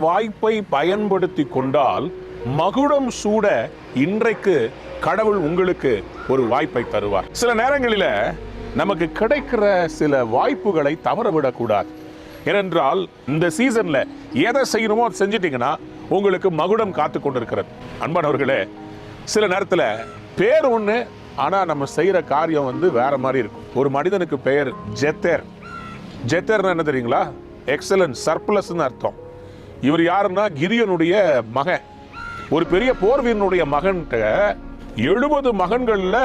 வாய்ப்பை பயன்படுத்தி கொண்டால் மகுடம் சூட இன்றைக்கு கடவுள் உங்களுக்கு ஒரு வாய்ப்பை தருவார். சில நேரங்களில் நமக்கு கிடைக்கிற சில வாய்ப்புகளை தவறவிடக்கூடாது. ஏனென்றால் இந்த சீசன்ல எதை செய்யணுமோ செஞ்சிட்டீங்கன்னா உங்களுக்கு மகுடம் காத்து கொண்டிருக்கிறது. அன்பானவர்களே, சில நேரத்தில் பேர் ஒன்று, ஆனால் நம்ம செய்கிற காரியம் வேற மாதிரி இருக்கும். ஒரு மனிதனுக்கு பெயர் ஜெத்தேர். ஜெத்தேர்னா என்ன தெரியுங்களா? எக்ஸலன்ஸ், சர்ப்ளஸ்ன்னு அர்த்தம். இவர் யாருன்னா கிதியோனுடைய மகன். ஒரு பெரிய போர் வீரனுடைய மகன்கிட்ட 70 மகன்கள்ல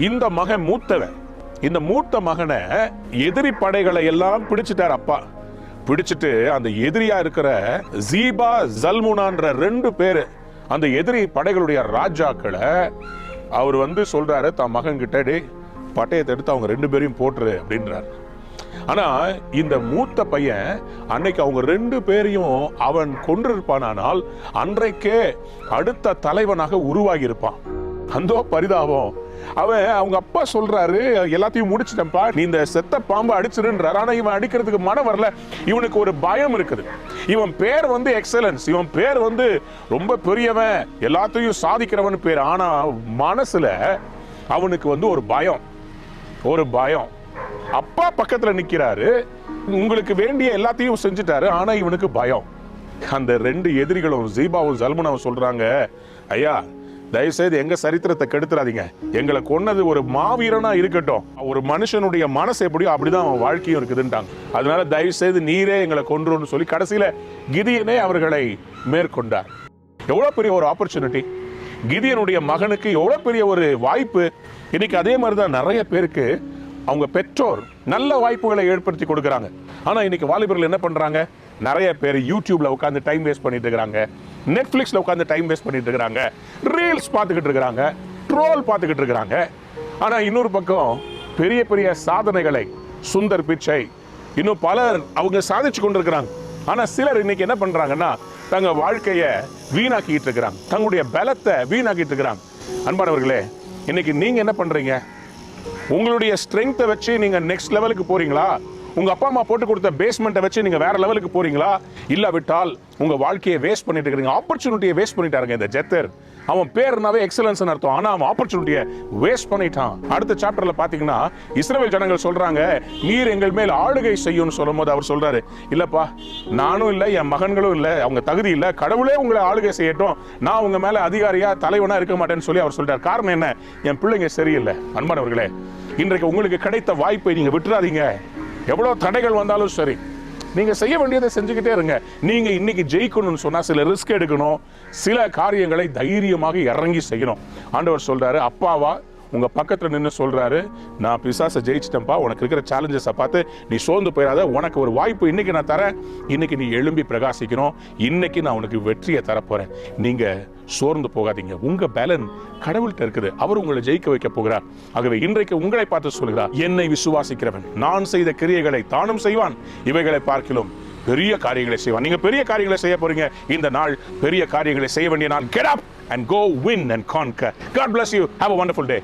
இந்த மகன் மூத்தவன். இந்த மூத்த மகனை எதிரி படைகளை எல்லாம் பிடிச்சிட்டார் அப்பா. பிடிச்சிட்டு அந்த எதிரியா இருக்கிற ஜீபா ஜல்முனான்ற 2 பேரு அந்த எதிரி படைகளுடைய ராஜாக்களை அவர் சொல்றாரு தன் மகன் கிட்ட, பட்டயத்தை எடுத்து அவங்க 2 பேரையும் போட்டுரு அப்படின்றார். ஆனா இந்த மூத்த பையன் அன்னைக்கு அவங்க 2 பேரையும் அவன் கொன்றிருப்பானால் அன்றைக்கே அடுத்த தலைவனாக உருவாகி இருப்பான். அந்த பரிதாபம். அவங்க அப்பா சொல்றாரு, எல்லாத்தையும் முடிச்சிட்டப்பா, நீ இந்த செத்த பாம்பு அடிச்சிருன்றார். ஆனா இவன் அடிக்கிறதுக்கு மனம் வரல. இவனுக்கு ஒரு பயம் இருக்குது. இவன் பேர் எக்ஸலன்ஸ், இவன் பேர் ரொம்ப பெரியவன், எல்லாத்தையும் சாதிக்கிறவன் பேர். ஆனா மனசுல அவனுக்கு ஒரு பயம், ஒரு பயம். அப்பா பக்கத்துல நிக்கிறாரு, உங்களுக்கு வேண்டிய எல்லாத்தையும் செஞ்சுட்டாரு, ஆனா இவனுக்கு பயம். அந்த 2 எதிரிகளும் ஜீபாவும் ஜல்முனாவும் சொல்றாங்க, ஐயா தயவுசெய்து எங்க சரித்திரத்தை கெடுத்துறாதீங்க. எங்களை கொன்னது ஒரு மாவீரனா இருக்கட்டும், ஒரு மனுஷனுடைய மனசு எப்படியோ அப்படிதான் அவன் வாழ்க்கையும் இருக்குதுன்ட்டாங்க. அதனால தயவுசெய்து நீரே எங்களை கொன்றுன்னு சொல்லி கடைசியில கிதியனே அவர்களை மேற்கொண்டார். எவ்வளவு பெரிய ஒரு ஆப்பர்ச்சுனிட்டி! கிதியனுடைய மகனுக்கு எவ்வளவு பெரிய ஒரு வாய்ப்பு! இன்னைக்கு அதே மாதிரிதான் நிறைய பேருக்கு அவங்க பெற்றோர் நல்ல வாய்ப்புகளை ஏற்படுத்தி கொடுக்குறாங்க. ஆனா இன்னைக்கு வாலிபர்கள் என்ன பண்றாங்க? நிறைய பேர் யூடியூப்ல உட்காந்து டைம் வேஸ்ட் பண்ணிட்டு இருக்காங்க, நெட்ஃபிளிக்ஸ்ல உட்காந்து டைம் வேஸ்ட் பண்ணிட்டு இருக்காங்க, ரீல்ஸ் பார்த்துக்கிட்டு இருக்காங்க, ட்ரோல் பார்த்துக்கிட்டு இருக்காங்க. ஆனா இன்னொரு பக்கம் பெரிய பெரிய சாதனைகளை, சுந்தர் பிச்சை, இன்னும் பலர் அவங்க சாதிச்சு கொண்டிருக்கிறாங்க. ஆனா சிலர் இன்னைக்கு என்ன பண்றாங்கன்னா தங்க வாழ்க்கைய வீணாக்கிட்டு இருக்கிறாங்க, தங்களுடைய பலத்தை வீணாக்கிட்டு இருக்கிறாங்க. அன்பானவர்களே, இன்னைக்கு நீங்க என்ன பண்றீங்க? உங்களுடைய ஸ்ட்ரெங்த்தை வச்சு நீங்க நெக்ஸ்ட் லெவலுக்கு போறீங்களா? உங்க அப்பா அம்மா போட்டு கொடுத்த பேஸ்மெண்ட்டை வச்சு நீங்க வேற லெவலுக்கு போறீங்களா? இல்லாவிட்டால் உங்க வாழ்க்கையை வேஸ்ட் பண்ணிட்டு இருக்கீங்க. ஆப்பர்ச்சுனிட்டியை வேஸ்ட் பண்ணிட்டாருங்க இந்த ஜெத்தர். அவன் பேர்னாவே எக்ஸலன்ஸ் அர்த்தம், ஆனா அவன் ஆப்பர்ச்சுனிட்டியை வேஸ்ட் பண்ணிட்டான். அடுத்த சாப்டர்ல பாத்தீங்கன்னா இஸ்ரவேல் ஜனங்கள் சொல்றாங்க, நீர் எங்கள் மேல் ஆளுகை செய்யும்னு சொல்லும் போது அவர் சொல்றாரு, இல்லப்பா நானும் இல்லை, என் மகன்களும் இல்லை, அவங்க தகுதி இல்லை, கடவுளே உங்களை ஆளுகை செய்யட்டும், நான் உங்க மேல அதிகாரியா தலைவனா இருக்க மாட்டேன்னு சொல்லி அவர் சொல்றாரு. காரணம் என்ன? என் பிள்ளைங்க சரியில்லை. அன்பானவர்களே, இன்றைக்கு உங்களுக்கு கிடைத்த வாய்ப்பை நீங்க விட்டுறாதீங்க. எவ்வளவு தடைகள் வந்தாலும் சரி, நீங்க செய்ய வேண்டியதை செஞ்சுக்கிட்டே இருங்க. நீங்க இன்னைக்கு ஜெயிக்கணும்னு சொன்னா சில ரிஸ்க் எடுக்கணும், சில காரியங்களை தைரியமாக இறங்கி செய்யணும். ஆண்டவர் சொல்றாரு, அப்பாவா உங்க பக்கத்துல நின்று சொல்றாரு, நான் பிசாசை ஜெயிச்சிட்டேன்ப்பா, உனக்கு இருக்கிற சேலஞ்சஸை பார்த்து நீ சோர்ந்து போயிடாத, உனக்கு ஒரு வாய்ப்பு இன்னைக்கு நான் தரேன், இன்னைக்கு நீ எழும்பி பிரகாசிக்கணும், இன்னைக்கு நான் உனக்கு வெற்றியை தரப்போறேன், நீங்க சோர்ந்து போகாதீங்க. உங்க பேலன் கடவுள்கிட்ட இருக்குது, அவர் உங்களை ஜெயிக்க வைக்க போகிறார். ஆகவே இன்றைக்கு உங்களை பார்த்து சொல்கிறார், என்னை விசுவாசிக்கிறவன் நான் செய்த கிரியைகளை தானும் செய்வான், இவைகளை பார்க்கிலும் பெரிய காரியங்களை செய்வான். நீங்க பெரிய காரியங்களை செய்ய போறீங்க. இந்த நாள் பெரிய காரியங்களை செய்ய வேண்டிய நாள். Get up and go win and conquer. God bless you. Have a wonderful day.